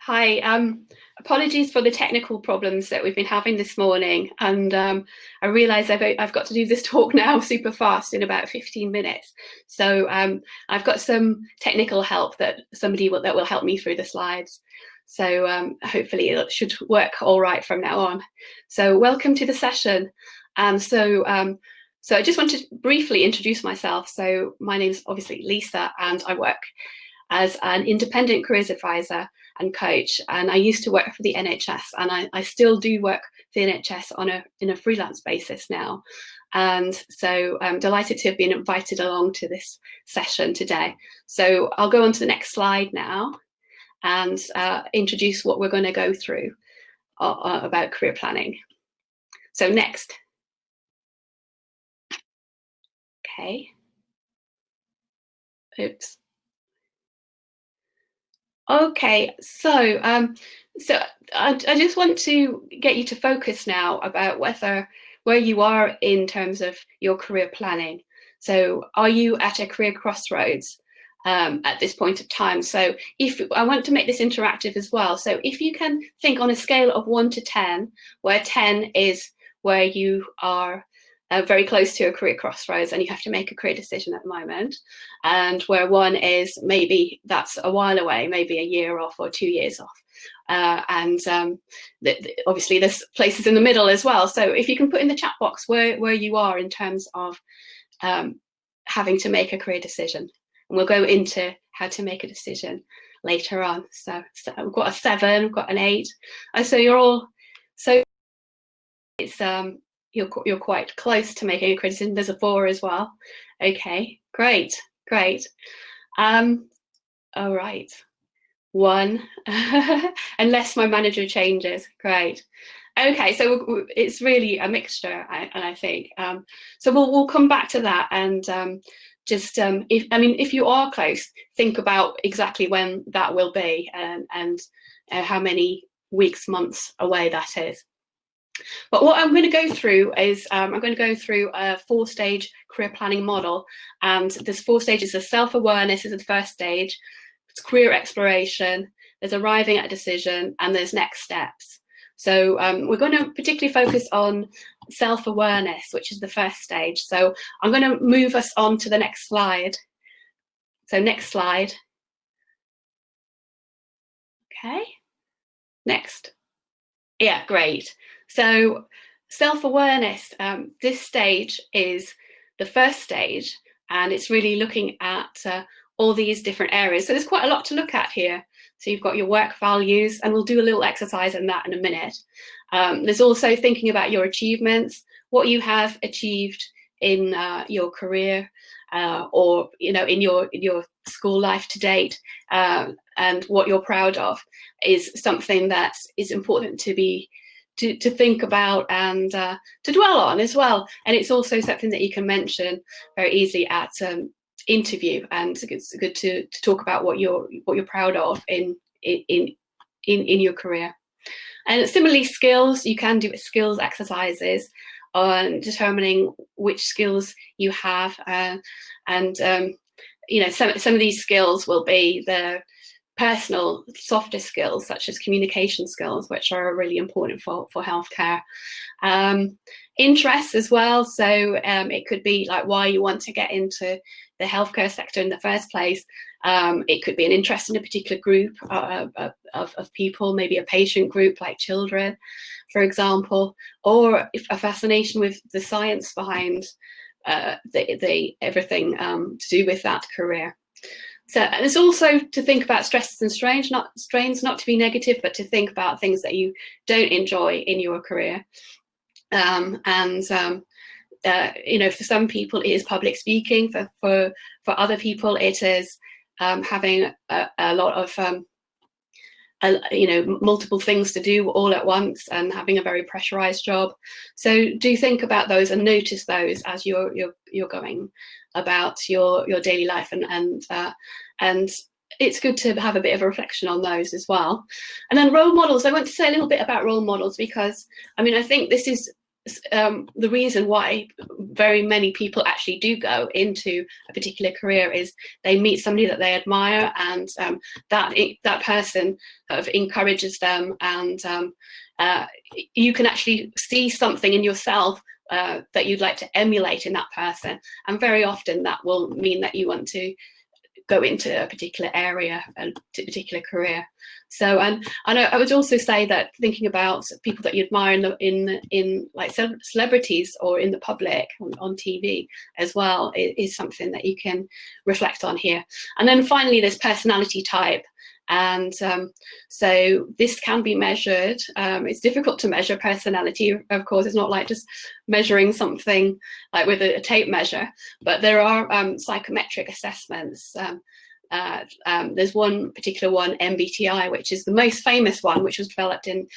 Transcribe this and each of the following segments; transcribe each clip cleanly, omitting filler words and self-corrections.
Hi, apologies for the technical problems that we've been having this morning. And I realise I've got to do this talk now super fast in about 15 minutes. So I've got some technical help that that will help me through the slides. So hopefully it should work all right from now on. So welcome to the session. So I just want to briefly introduce myself. So my name's obviously Lisa, and I work as an independent careers advisor and coach. And I used to work for the NHS, and I still do work for the NHS in a freelance basis now. And so I'm delighted to have been invited along to this session today. So I'll go on to the next slide now and introduce what we're going to go through about career planning. So next. Okay. Oops. Okay, so I just want to get you to focus now about where you are in terms of your career planning. So are you at a career crossroads at this point of time? So if I want to make this interactive as well, so if you can think on a scale of 1 to 10, where 10 is where you are very close to a career crossroads and you have to make a career decision at the moment, and where 1 is maybe that's a while away, maybe a year off or 2 years off. Obviously there's places in the middle as well. So if you can put in the chat box where you are in terms of having to make a career decision, and we'll go into how to make a decision later on. So we've got a 7, we've got an 8. So you're all, so it's you're quite close to making a criticism. There's a 4 as well. Okay, great. All right, 1, unless my manager changes. Great. Okay, so it's really a mixture, and I think so. We'll come back to that, and if you are close, think about exactly when that will be, and how many weeks, months away that is. But what I'm going to go through is I'm going to go through a 4-stage career planning model, and this 4 stages of self-awareness is the first stage. It's career exploration, there's arriving at a decision, and there's next steps. So we're going to particularly focus on self-awareness, which is the first stage. So I'm going to move us on to the next slide. So next slide. Okay, next. Yeah, great. So self-awareness, this stage is the first stage, and it's really looking at all these different areas. So there's quite a lot to look at here. So you've got your work values, and we'll do a little exercise in that in a minute. There's also thinking about your achievements, what you have achieved in your career, or in your school life to date, and what you're proud of is something that is important to think about and to dwell on as well. And it's also something that you can mention very easily at interview, and it's good to talk about what you're proud of in your career. And similarly, skills, you can do skills exercises on determining which skills you have, and some of these skills will be the personal softer skills, such as communication skills, which are really important for healthcare. Interests as well, so it could be like why you want to get into the healthcare sector in the first place. It could be an interest in a particular group of people, maybe a patient group like children, for example, or a fascination with the science behind everything to do with that career. So it's also to think about stresses and strains, not to be negative, but to think about things that you don't enjoy in your career. For some people it is public speaking. For other people it is having a lot of multiple things to do all at once and having a very pressurized job. So do think about those and notice those as you're going about your daily life, and it's good to have a bit of a reflection on those as well. And then role models, I want to say a little bit about role models, because I think this is the reason why very many people actually do go into a particular career is they meet somebody that they admire, and that person sort of encourages them, and you can actually see something in yourself that you'd like to emulate in that person, and very often that will mean that you want to go into a particular area, a particular career. So, and I would also say that thinking about people that you admire in like celebrities or in the public on TV as well is something that you can reflect on here. And then finally, there's personality type. And so this can be measured. It's difficult to measure personality, of course. It's not like just measuring something like with a tape measure, but there are psychometric assessments. There's one particular one, MBTI, which is the most famous one, which was developed in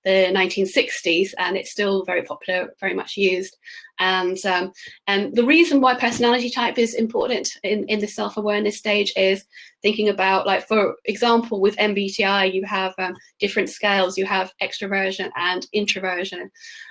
the 1960s, and it's still very popular, very much used. And the reason why personality type is important in the self-awareness stage is thinking about, like, for example, with MBTI, you have different scales. You have extroversion and introversion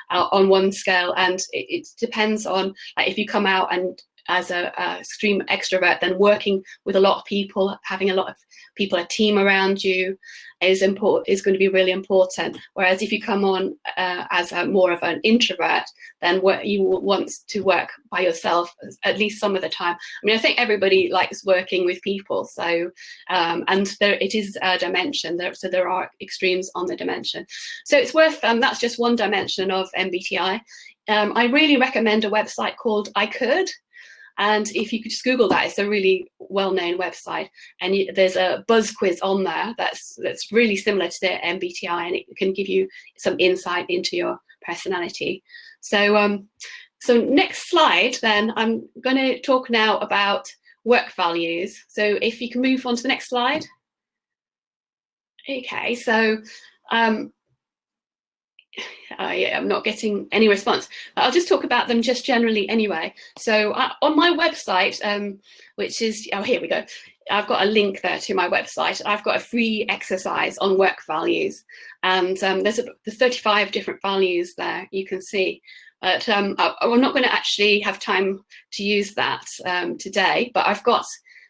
on one scale, and it depends on, like, if you come out and as a extreme extrovert, then working with a lot of people, having a lot of people, a team around you is going to be really important. Whereas if you come on as more of an introvert, then you will want to work by yourself at least some of the time. I mean, I think everybody likes working with people, so and it is a dimension there, so there are extremes on the dimension. So it's worth that's just one dimension of MBTI. I really recommend a website called I Could. And if you could just Google that, it's a really well-known website, and there's a buzz quiz on there that's really similar to the MBTI, and it can give you some insight into your personality. So, so next slide, then I'm going to talk now about work values. So if you can move on to the next slide. Okay, so yeah, I'm not getting any response. I'll just talk about them just generally anyway. So on my website, which is, oh, here we go. I've got a link there to my website. I've got a free exercise on work values, and there's 35 different values there you can see. But I'm not going to actually have time to use that today, but I've got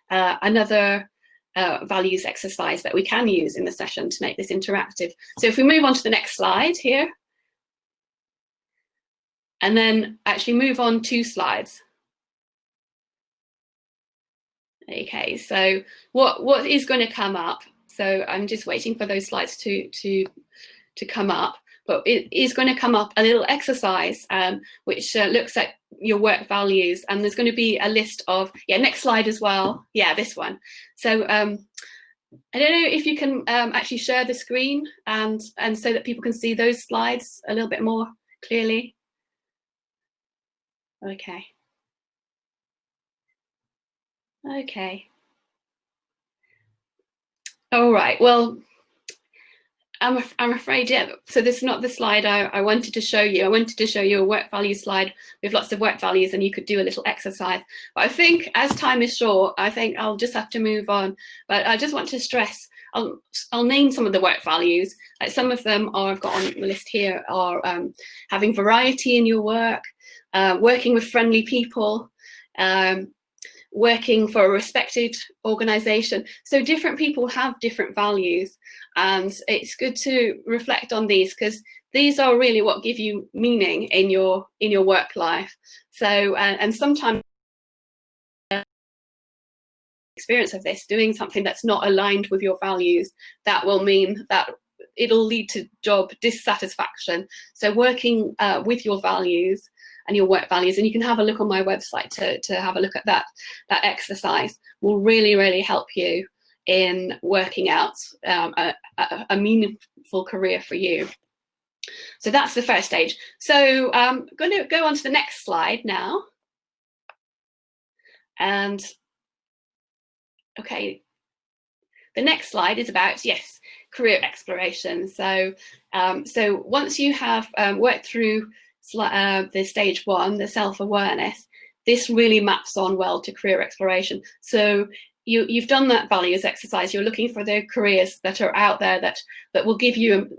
another values exercise that we can use in the session to make this interactive. So if we move on to the next slide here, and then actually move on 2 slides. Okay, so what is going to come up? So I'm just waiting for those slides to come up, but it is going to come up a little exercise which looks at your work values, and there's going to be a list of, yeah, next slide as well. Yeah, this one. So I don't know if you can actually share the screen and so that people can see those slides a little bit more clearly. Okay. Okay. All right. Well, I'm afraid, yeah. So this is not the slide I wanted to show you. I wanted to show you a work value slide with lots of work values, and you could do a little exercise. But I think as time is short, I think I'll just have to move on. But I just want to stress, I'll name some of the work values. Like some of them I've got on the list here are having variety in your work, working with friendly people, working for a respected organization. So different people have different values, and it's good to reflect on these, because these are really what give you meaning in your work life. So and sometimes experience of this, doing something that's not aligned with your values, that will mean that it'll lead to job dissatisfaction. So working with your values and your work values, and you can have a look on my website to have a look at that exercise, will really help you in working out a meaningful career for you. So that's the first stage. So I'm going to go on to the next slide now. And okay, the next slide is about, yes, career exploration. So so once you have worked through the stage 1, the self-awareness, this really maps on well to career exploration. So you've done that values exercise. You're looking for the careers that are out there that will give you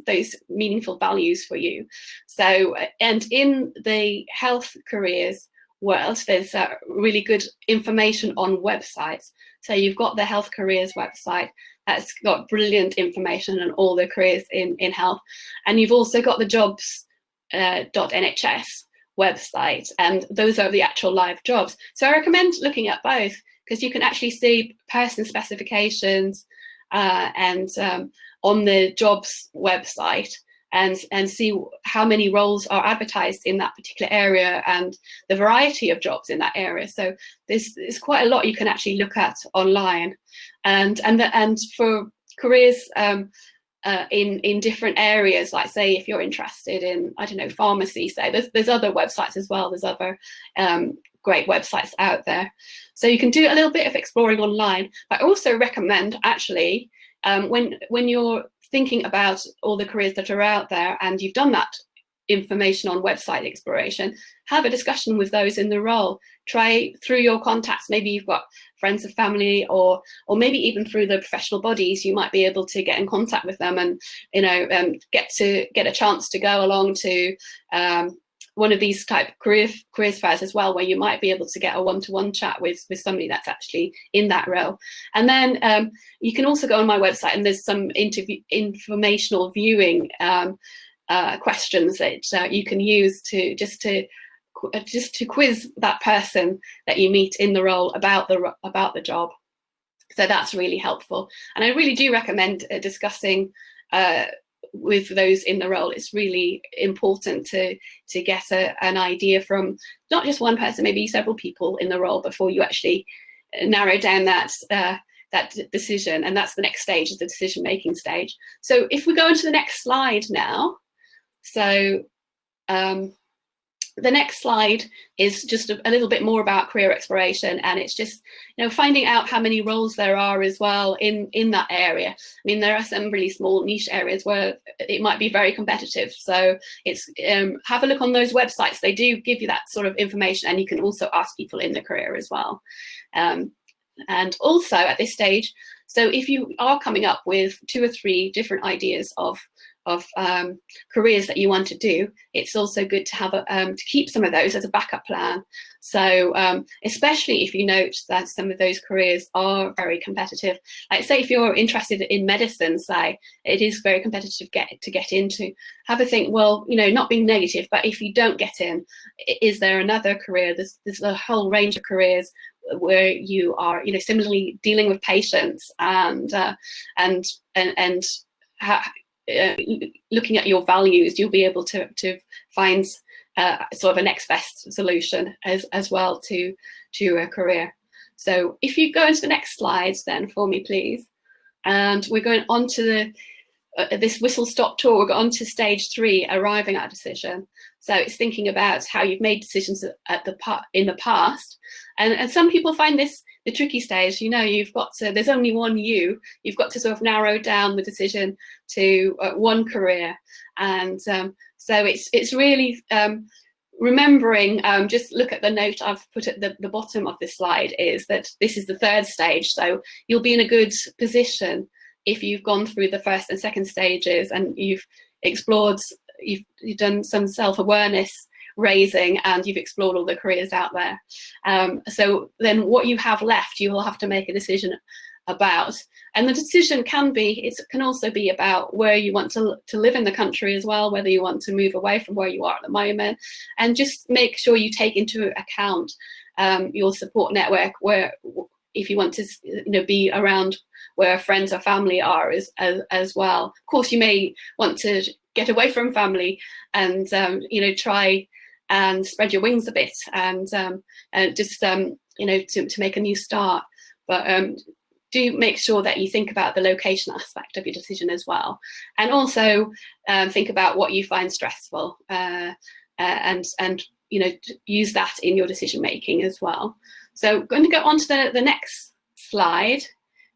those meaningful values for you. So, and in the health careers world, there's really good information on websites. So you've got the Health Careers website that's got brilliant information on all the careers in health, and you've also got the jobs.nhs website, and those are the actual live jobs. So I recommend looking at both, because you can actually see person specifications and on the jobs website, and see how many roles are advertised in that particular area and the variety of jobs in that area. So there's quite a lot you can actually look at online, and for careers in different areas, like say if you're interested in, I don't know, pharmacy, say there's other websites as well. There's other great websites out there. So you can do a little bit of exploring online. But I also recommend actually when you're thinking about all the careers that are out there and you've done that information on website exploration, have a discussion with those in the role. Try through your contacts, maybe you've got friends and family, or maybe even through the professional bodies, you might be able to get in contact with them and get a chance to go along to one of these type careers fairs as well, where you might be able to get a one-to-one chat with somebody that's actually in that role. And then you can also go on my website, and there's some informational viewing questions that you can use to just to quiz that person that you meet in the role about the job. So that's really helpful, and I really do recommend discussing with those in the role. It's really important to get an idea from not just one person, maybe several people in the role before you actually narrow down that decision. And that's the next stage, is the decision making stage. So if we go into the next slide now, so the next slide is just a little bit more about career exploration, and it's just finding out how many roles there are as well in that area. I mean, there are some really small niche areas where it might be very competitive, so it's have a look on those websites. They do give you that sort of information, and you can also ask people in the career as well. And also at this stage, so if you are coming up with 2 or 3 different ideas of careers that you want to do, it's also good to have to keep some of those as a backup plan. So especially if you note that some of those careers are very competitive, like say if you're interested in medicine, say it is very competitive to get into, have a think, well, not being negative, but if you don't get in, is there another career? There's a whole range of careers where you are similarly dealing with patients and looking at your values, you'll be able to find sort of a next best solution as well to a career. So if you go into the next slide then for me, please. And we're going on to this whistle-stop tour. We're on to stage 3, arriving at a decision. So it's thinking about how you've made decisions in the past. And some people find this the tricky stage. You've got to, there's only one you. You've got to sort of narrow down the decision to one career. And so it's really remembering, just look at the note I've put at the bottom of this slide, is that this is the 3rd stage. So you'll be in a good position if you've gone through the 1st and 2nd stages and you've explored, you've done some self-awareness raising, and you've explored all the careers out there. So then what you have left, you will have to make a decision about. And the decision can also be about where you want to live in the country as well, whether you want to move away from where you are at the moment, and just make sure you take into account your support network, where if you want to be around where friends or family are as well. Of course, you may want to get away from family and try and spread your wings a bit and just to make a new start. But do make sure that you think about the location aspect of your decision as well, and also think about what you find stressful and use that in your decision making as well. So I'm going to go on to the next slide.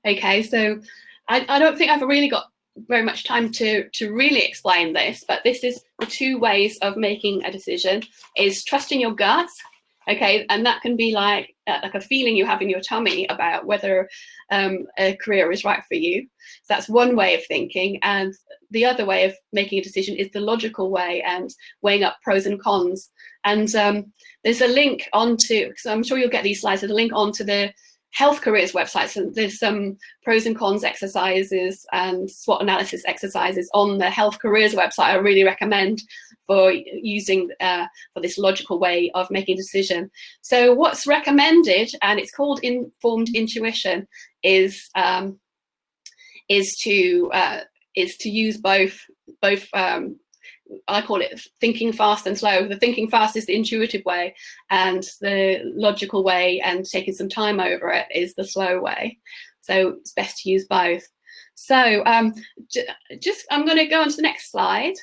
Okay, so I don't think I've really got very much time to really explain this, but this is the 2 ways of making a decision: is trusting your gut. Okay, and that can be like a feeling you have in your tummy about whether a career is right for you. So that's one way of thinking. And the other way of making a decision is the logical way and weighing up pros and cons. And there's a link onto, so I'm sure you'll get these slides, there's a link onto the health careers websites, and there's some pros and cons exercises and SWOT analysis exercises on the health careers website I really recommend for using for this logical way of making a decision. So what's recommended, and it's called informed intuition, is to use both I call it thinking fast and slow. The thinking fast is the intuitive way, and the logical way and taking some time over it is the slow way. So it's best to use both. So I'm going to go on to the next slide.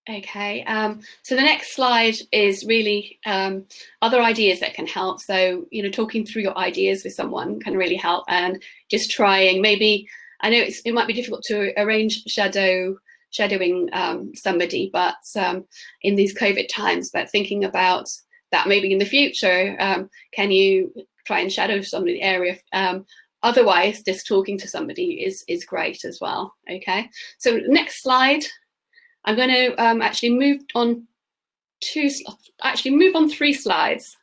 Okay, so the next slide is really other ideas that can help. So, talking through your ideas with someone can really help, and just trying, maybe, I know it might be difficult to arrange shadowing somebody, but in these COVID times, but thinking about that maybe in the future, can you try and shadow somebody in the area? Otherwise, just talking to somebody is great as well. Okay, so next slide. I'm going to actually move on 3 slides.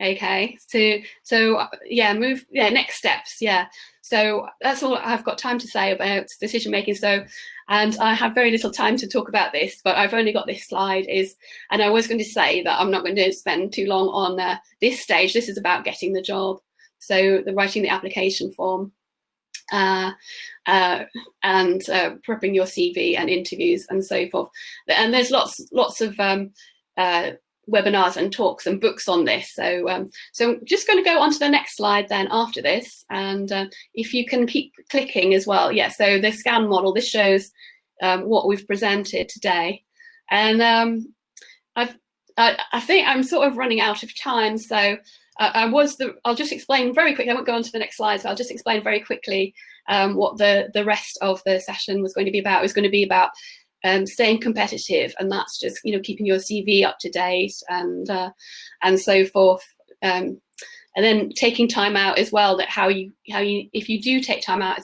Okay, so next steps. Yeah, so that's all I've got time to say about decision making. So, and I have very little time to talk about this, but I've only got this slide. And I was going to say that I'm not going to spend too long on this stage. This is about getting the job. So writing the application form. And prepping your CV and interviews and so forth. And there's lots of webinars and talks and books on this. So I'm just going to go on to the next slide then after this. And if you can keep clicking as well. Yeah, so the SCAN model, this shows what we've presented today. And I think I'm sort of running out of time. So I'll just explain very quickly. I won't go on to the next slide, so I'll just explain very quickly what the rest of the session was going to be about. It was going to be about staying competitive, and that's just keeping your CV up to date and so forth. And then taking time out as well. That how you if you do take time out,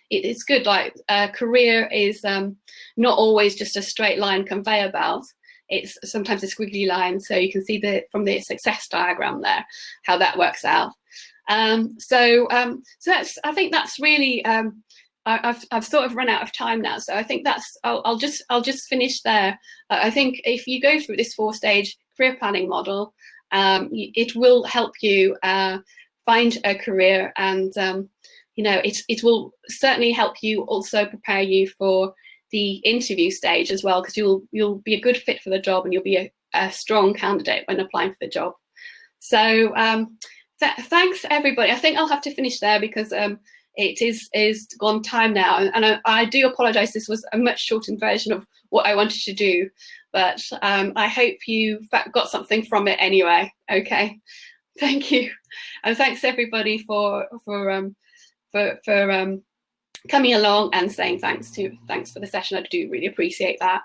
it's good. Like a career is not always just a straight line conveyor belt. It's sometimes a squiggly line, so you can see from the success diagram there how that works out. So I think that's really I've sort of run out of time now, so I think I'll just finish there. I think if you go through this 4-stage career planning model, it will help you find a career, and it will certainly help you also prepare you for the interview stage as well, because you'll be a good fit for the job, and you'll be a strong candidate when applying for the job. So thanks everybody. I think I'll have to finish there because it is gone time now, and I do apologize. This was a much shortened version of what I wanted to do, but I hope you got something from it anyway. Okay, thank you, and thanks everybody for coming along and saying thanks for the session. I do really appreciate that.